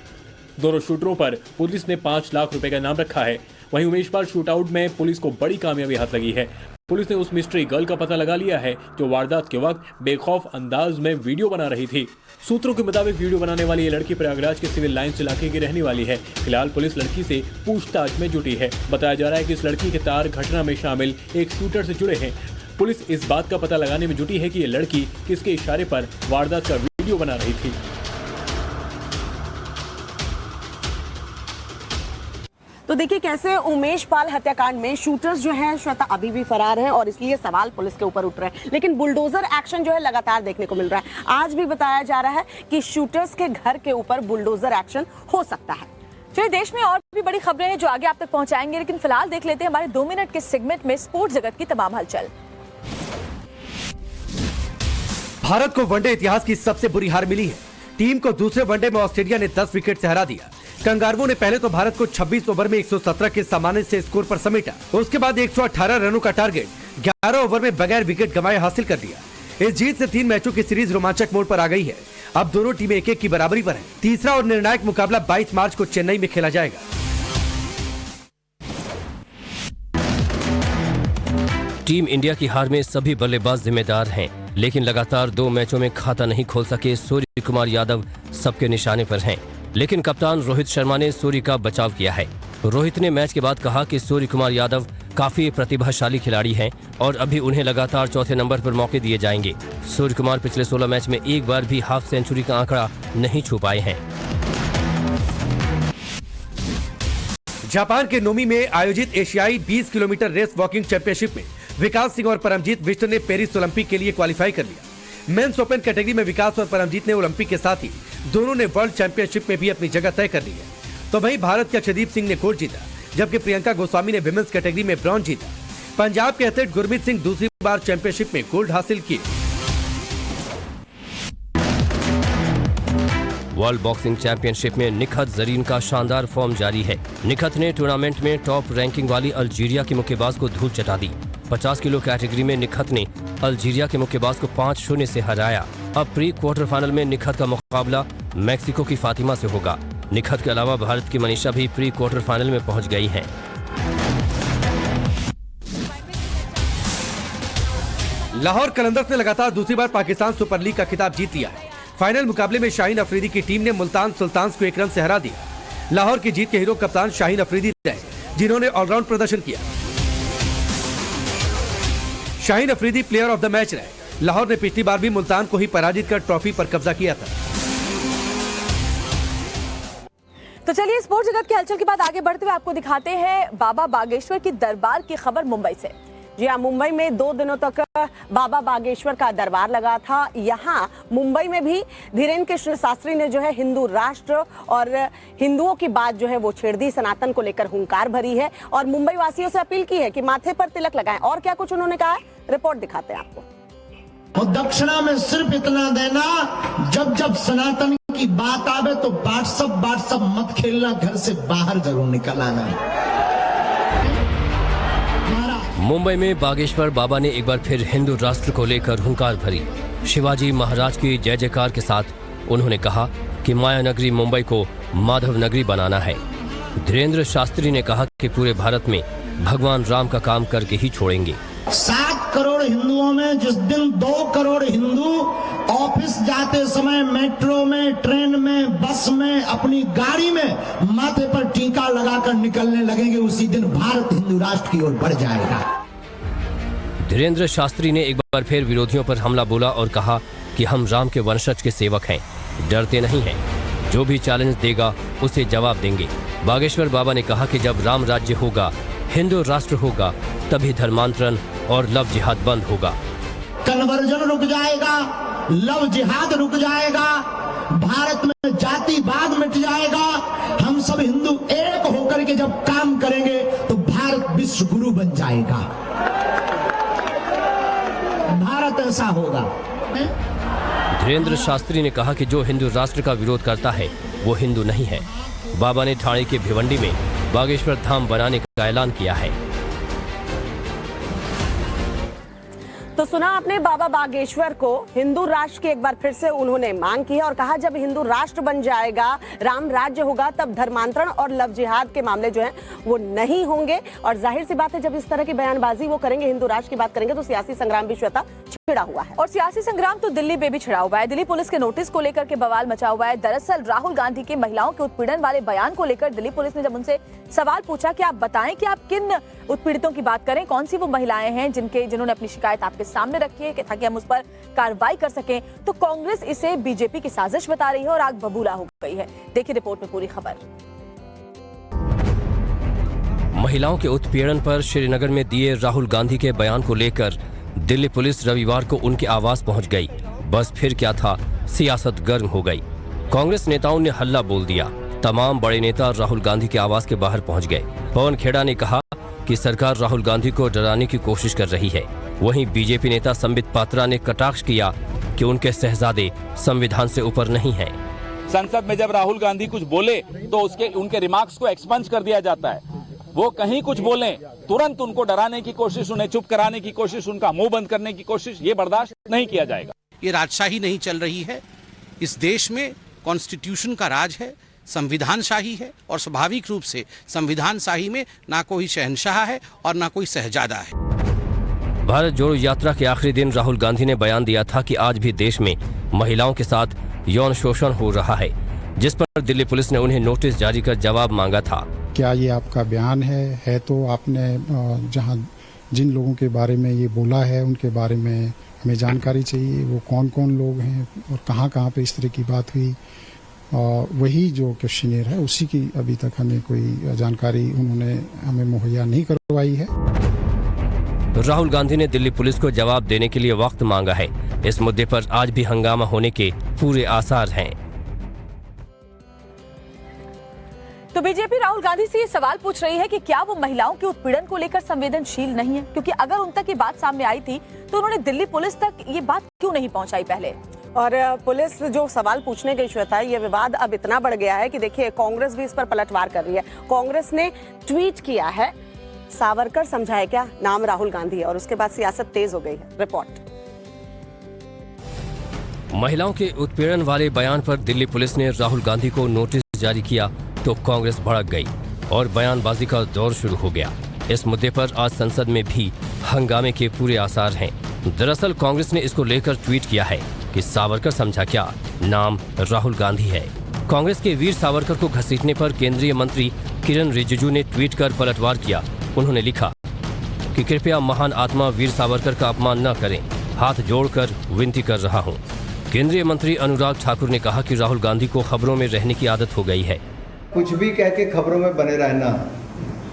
दोनों शूटरों पर पुलिस ने 5 लाख रुपए का इनाम रखा है। वहीं उमेश पाल शूटआउट में पुलिस को बड़ी कामयाबी हाथ लगी है। पुलिस ने उस मिस्ट्री गर्ल का पता लगा लिया है जो वारदात के वक्त बेखौफ अंदाज में वीडियो बना रही थी। सूत्रों के मुताबिक वीडियो बनाने वाली ये लड़की प्रयागराज के सिविल लाइंस इलाके की रहने वाली है। फिलहाल पुलिस लड़की से पूछताछ में जुटी है। बताया जा रहा है कि इस लड़की के तार घटना में शामिल एक शूटर से जुड़े हैं। पुलिस इस बात का पता लगाने में जुटी है कि ये लड़की किसके इशारे पर वारदात का वीडियो बना रही थी।
तो देखिए कैसे उमेश पाल हत्याकांड में शूटर्स जो हैं श्वेता अभी भी फरार हैं और इसलिए सवाल पुलिस के ऊपर उठ रहे हैं। लेकिन बुलडोजर एक्शन जो है लगातार देखने को मिल रहा है। आज भी बताया जा रहा है कि शूटर्स के घर के ऊपर बुलडोजर एक्शन हो सकता है।
चलिए देश में और भी बड़ी खबरें हैं जो आगे आप तक पहुंचाएंगे, लेकिन फिलहाल देख लेते हैं हमारे 2 मिनट के सेगमेंट में स्पोर्ट्स जगत की तमाम हलचल।
भारत को वनडे इतिहास की सबसे बुरी हार मिली है। टीम को दूसरे वनडे में ऑस्ट्रेलिया ने 10 विकेट से हरा दिया। कंगारुओं ने पहले तो भारत को 26 ओवर में 117 के सामान्य से स्कोर पर समेटा। उसके बाद 118 रनों का टारगेट 11 ओवर में बगैर विकेट गंवाए हासिल कर दिया। इस जीत से 3 मैचों की सीरीज रोमांचक मोड़ पर आ गई है। अब दोनों टीमें 1-1 की बराबरी पर हैं। तीसरा और निर्णायक मुकाबला 22 मार्च को चेन्नई में खेला जाएगा।
टीम इंडिया की हार में सभी बल्लेबाज जिम्मेदार हैं, लेकिन लगातार 2 मैचों में खाता नहीं खोल सके सूर्य कुमार यादव सबके निशाने पर हैं। लेकिन कप्तान रोहित शर्मा ने सूर्य का बचाव किया है। रोहित ने मैच के बाद कहा कि सूर्य कुमार यादव काफी प्रतिभाशाली खिलाड़ी हैं और अभी उन्हें लगातार चौथे नंबर पर मौके दिए जाएंगे। सूर्य कुमार पिछले 16 मैच में एक बार भी हाफ सेंचुरी का आंकड़ा नहीं छू पाए हैं।
जापान के नोमी में आयोजित एशियाई 20 किलोमीटर रेस वॉकिंग चैंपियनशिप में विकास सिंह और परमजीत बिष्ट ने पेरिस ओलंपिक के लिए क्वालिफाई कर लिया। मेंस ओपन कैटेगरी में विकास और परमजीत ने ओलंपिक के साथ ही दोनों ने वर्ल्ड चैंपियनशिप में भी अपनी जगह तय कर ली है। तो वहीं भारत के अक्षयदीप सिंह ने गोल्ड जीता, जबकि प्रियंका गोस्वामी ने विमेंस कैटेगरी में ब्रॉन्ज जीता। पंजाब के एथलीट गुरमीत सिंह दूसरी बार चैंपियनशिप में गोल्ड हासिल किए।
वर्ल्ड बॉक्सिंग चैंपियनशिप में निखत जरीन का शानदार फॉर्म जारी है। निखत ने टूर्नामेंट में टॉप रैंकिंग वाली अल्जीरिया के मुक्केबाज को धूल चटा दी। 50 किलो कैटेगरी में निखत ने अल्जीरिया के मुक्केबाज को 5-0 से हराया। अब प्री क्वार्टर फाइनल में निखत का मुकाबला मैक्सिको की फातिमा से होगा। निखत के अलावा भारत की मनीषा भी प्री क्वार्टर फाइनल में पहुंच गई हैं।
लाहौर कलंदर्स ने लगातार दूसरी बार पाकिस्तान सुपर लीग का खिताब जीत लिया है। फाइनल मुकाबले में शाहीन अफरीदी की टीम ने मुल्तान सुल्तान्स को 1 रन से हरा दिया। लाहौर की जीत के हीरो कप्तान शाहीन अफरीदी रहे, जिन्होंने ऑलराउंड प्रदर्शन किया। Shaheen Afridi player of the match रहे। लाहौर ने पिछली बार भी मुल्तान को ही पराजित कर ट्रॉफी पर कब्जा किया था।
तो चलिए स्पोर्ट्स जगत के हलचल के बाद आगे बढ़ते हुए आपको दिखाते हैं बाबा बागेश्वर की दरबार की खबर मुंबई से।
जी हाँ, मुंबई में 2 दिनों तक बाबा बागेश्वर का दरबार लगा था। यहाँ मुंबई में भी धीरेन्द्र कृष्ण शास्त्री ने जो है हिंदू राष्ट्र और हिंदुओं की बात जो है वो छेड़ दी, सनातन को लेकर हुंकार भरी है और मुंबई वासियों से अपील की है कि माथे पर तिलक लगाएं। और क्या कुछ उन्होंने कहा है, रिपोर्ट दिखाते हैं आपको।
और दक्षिणा में सिर्फ इतना देना, जब जब सनातन की बात आवे तो व्हाट्सएप मत खेलना, घर से बाहर जरूर निकल आना।
मुंबई में बागेश्वर बाबा ने एक बार फिर हिंदू राष्ट्र को लेकर हुंकार भरी। शिवाजी महाराज की जय जयकार के साथ उन्होंने कहा कि माया नगरी मुंबई को माधव नगरी बनाना है। धीरेन्द्र शास्त्री ने कहा कि पूरे भारत में भगवान राम का काम करके ही छोड़ेंगे।
7 करोड़ हिंदुओं में जिस दिन 2 करोड़ हिंदू ऑफिस जाते समय मेट्रो में, ट्रेन में, बस में, अपनी गाड़ी में माथे पर टीका लगाकर निकलने लगेंगे, उसी दिन भारत हिंदू राष्ट्र की ओर बढ़ जाएगा।
धीरेन्द्र शास्त्री ने एक बार फिर विरोधियों पर हमला बोला और कहा कि हम राम के वंशज के सेवक हैं, डरते नहीं हैं, जो भी चैलेंज देगा उसे जवाब देंगे। बागेश्वर बाबा ने कहा कि जब राम राज्य होगा, हिंदू राष्ट्र होगा, तभी धर्मांतरण और लव जिहाद बंद होगा।
कन्वर्जन रुक जाएगा, लव जिहाद रुक जाएगा, भारत में जातिवाद मिट जाएगा। हम सब हिंदू एक होकर के जब काम करेंगे तो भारत विश्व गुरु बन जाएगा। भारत ऐसा होगा।
धीरेन्द्र शास्त्री ने कहा कि जो हिंदू राष्ट्र का विरोध करता है वो हिंदू नहीं है। बाबा ने ठाणे के भिवंडी में बागेश्वर धाम बनाने का ऐलान किया है।
तो सुना आपने बाबा बागेश्वर को, हिंदू राष्ट्र की एक बार फिर से उन्होंने मांग की है और कहा जब हिंदू राष्ट्र बन जाएगा, राम राज्य होगा, तब धर्मांतरण और लव जिहाद के मामले जो हैं वो नहीं होंगे। और जाहिर सी बात है जब इस तरह की बयानबाजी वो करेंगे, हिंदू राष्ट्र की बात करेंगे, तो सियासी संग्राम भी श्वेता छिड़ा हुआ है।
और सियासी संग्राम तो दिल्ली में भी छिड़ा हुआ है। दिल्ली पुलिस के नोटिस को लेकर के बवाल मचा हुआ है। दरअसल राहुल गांधी के महिलाओं के उत्पीड़न वाले बयान को लेकर दिल्ली पुलिस ने जब उनसे सवाल पूछा कि आप बताएं कि आप किन उत्पीड़ितों की बात करें, कौन सी वो महिलाएं हैं जिन्होंने अपनी शिकायत आपके सामने रखी है ताकि हम उस पर कार्रवाई कर सकें, तो कांग्रेस इसे बीजेपी की साजिश बता रही है और आग बबूला हो गई है। देखिए रिपोर्ट में पूरी खबर।
महिलाओं के उत्पीड़न पर श्रीनगर में दिए राहुल गांधी के बयान को लेकर दिल्ली पुलिस रविवार को उनके आवास पहुंच गई। बस फिर क्या था, सियासत गर्म हो गई। कांग्रेस नेताओं ने हल्ला बोल दिया। तमाम बड़े नेता राहुल गांधी के आवास के बाहर पहुंच गए। पवन खेड़ा ने कहा कि सरकार राहुल गांधी को डराने की कोशिश कर रही है। वहीं बीजेपी नेता संबित पात्रा ने कटाक्ष किया कि उनके शहजादे संविधान से ऊपर नहीं हैं।
संसद में जब राहुल गांधी कुछ बोले तो उनके रिमार्क्स को एक्सपंज कर दिया जाता है। वो कहीं कुछ बोले तुरंत उनको डराने की कोशिश, उन्हें चुप कराने की कोशिश, उनका मुंह बंद करने की कोशिश, ये बर्दाश्त नहीं किया जाएगा।
ये राजशाही नहीं चल रही है। इस देश में कॉन्स्टिट्यूशन का राज है, संविधानशाही है और स्वाभाविक रूप से संविधानशाही में ना कोई शहंशाह है और ना कोई शहजादा है।
भारत जोड़ो यात्रा के आखिरी दिन राहुल गांधी ने बयान दिया था कि आज भी देश में महिलाओं के साथ यौन शोषण हो रहा है, जिस पर दिल्ली पुलिस ने उन्हें नोटिस जारी कर जवाब मांगा था।
क्या ये आपका बयान है तो आपने जहां जिन लोगों के बारे में ये बोला है उनके बारे में हमें जानकारी चाहिए, वो कौन कौन लोग हैं और कहां कहां पे इस तरह की बात हुई। वही जो क्वेश्चनियर है उसी की अभी तक हमें कोई जानकारी उन्होंने हमें मुहैया नहीं करवाई है।
राहुल गांधी ने दिल्ली पुलिस को जवाब देने के लिए वक्त मांगा है। इस मुद्दे पर आज भी हंगामा होने के पूरे आसार हैं।
तो बीजेपी राहुल गांधी से ये सवाल पूछ रही है कि क्या वो महिलाओं के उत्पीड़न को लेकर संवेदनशील नहीं है, क्योंकि अगर उन तक ये बात सामने आई थी तो उन्होंने दिल्ली पुलिस तक ये बात क्यों नहीं पहुंचाई पहले।
और पुलिस जो सवाल पूछने गई श्वेता, ये विवाद अब इतना बढ़ गया है कि देखिए कांग्रेस भी इस पर पलटवार कर रही है। कांग्रेस ने ट्वीट किया है, सावरकर समझाए क्या, नाम राहुल गांधी है, और उसके बाद सियासत तेज हो गई है। रिपोर्ट।
महिलाओं के उत्पीड़न वाले बयान पर दिल्ली पुलिस ने राहुल गांधी को नोटिस जारी किया तो कांग्रेस भड़क गई और बयानबाजी का दौर शुरू हो गया। इस मुद्दे पर आज संसद में भी हंगामे के पूरे आसार हैं। दरअसल कांग्रेस ने इसको लेकर ट्वीट किया है कि सावरकर समझा क्या, नाम राहुल गांधी है। कांग्रेस के वीर सावरकर को घसीटने पर केंद्रीय मंत्री किरण रिजिजू ने ट्वीट कर पलटवार किया। उन्होंने लिखा कि कृपया महान आत्मा वीर सावरकर का अपमान न करें, हाथ जोड़कर विनती कर रहा हूं। केंद्रीय मंत्री अनुराग ठाकुर ने कहा कि राहुल गांधी को खबरों में रहने की आदत हो गई है।
कुछ भी कह के खबरों में बने रहना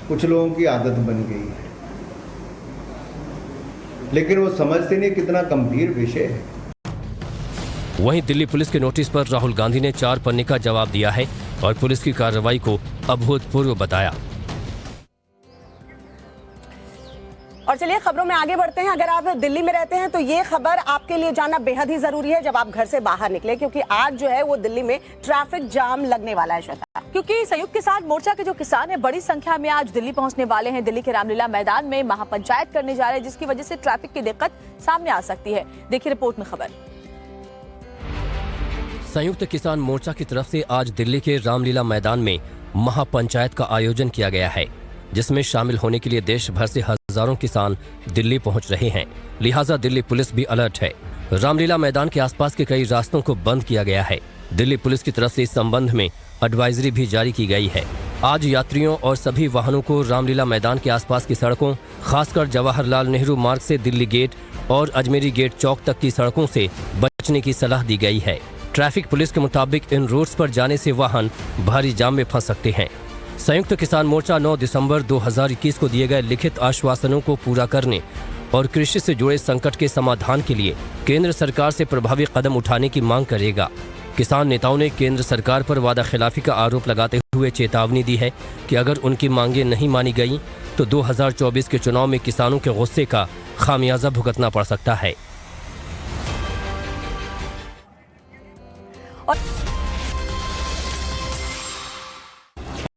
कुछ लोगों की आदत बन गई है, लेकिन वो समझते नहीं कितना गंभीर विषय है।
वहीं दिल्ली पुलिस के नोटिस पर राहुल गांधी ने 4 पन्ने का जवाब दिया है और पुलिस की कार्रवाई को अभूतपूर्व बताया।
और चलिए खबरों में आगे बढ़ते हैं। अगर आप दिल्ली में रहते हैं तो ये खबर आपके लिए जानना बेहद ही जरूरी है जब आप घर से बाहर निकले, क्योंकि आज जो है वो दिल्ली में ट्रैफिक जाम लगने वाला है श्वेता।
क्योंकि संयुक्त किसान मोर्चा के जो किसान हैं बड़ी संख्या में आज दिल्ली पहुंचने वाले हैं। दिल्ली के रामलीला मैदान में महापंचायत करने जा रहे हैं, जिसकी वजह से ट्रैफिक की दिक्कत सामने आ सकती है। देखिए रिपोर्ट में खबर।
संयुक्त किसान मोर्चा की तरफ से आज दिल्ली के रामलीला मैदान में महापंचायत का आयोजन किया गया है, जिसमें शामिल होने के लिए देश भर से हजारों किसान दिल्ली पहुंच रहे हैं। लिहाजा दिल्ली पुलिस भी अलर्ट है। रामलीला मैदान के आसपास के कई रास्तों को बंद किया गया है। दिल्ली पुलिस की तरफ से इस संबंध में एडवाइजरी भी जारी की गई है। आज यात्रियों और सभी वाहनों को रामलीला मैदान के आसपास की सड़कों, खासकर जवाहरलाल नेहरू मार्ग से दिल्ली गेट और अजमेरी गेट चौक तक की सड़कों से बचने की सलाह दी गई है। ट्रैफिक पुलिस के मुताबिक इन रूट्स पर जाने से वाहन भारी जाम में फंस सकते हैं। संयुक्त किसान मोर्चा 9 दिसंबर 2021 को दिए गए लिखित आश्वासनों को पूरा करने और कृषि से जुड़े संकट के समाधान के लिए केंद्र सरकार से प्रभावी कदम उठाने की मांग करेगा। किसान नेताओं ने केंद्र सरकार पर वादा खिलाफी का आरोप लगाते हुए चेतावनी दी है कि अगर उनकी मांगें नहीं मानी गई तो 2024 के चुनाव में किसानों के गुस्से का खामियाजा भुगतना पड़ सकता है।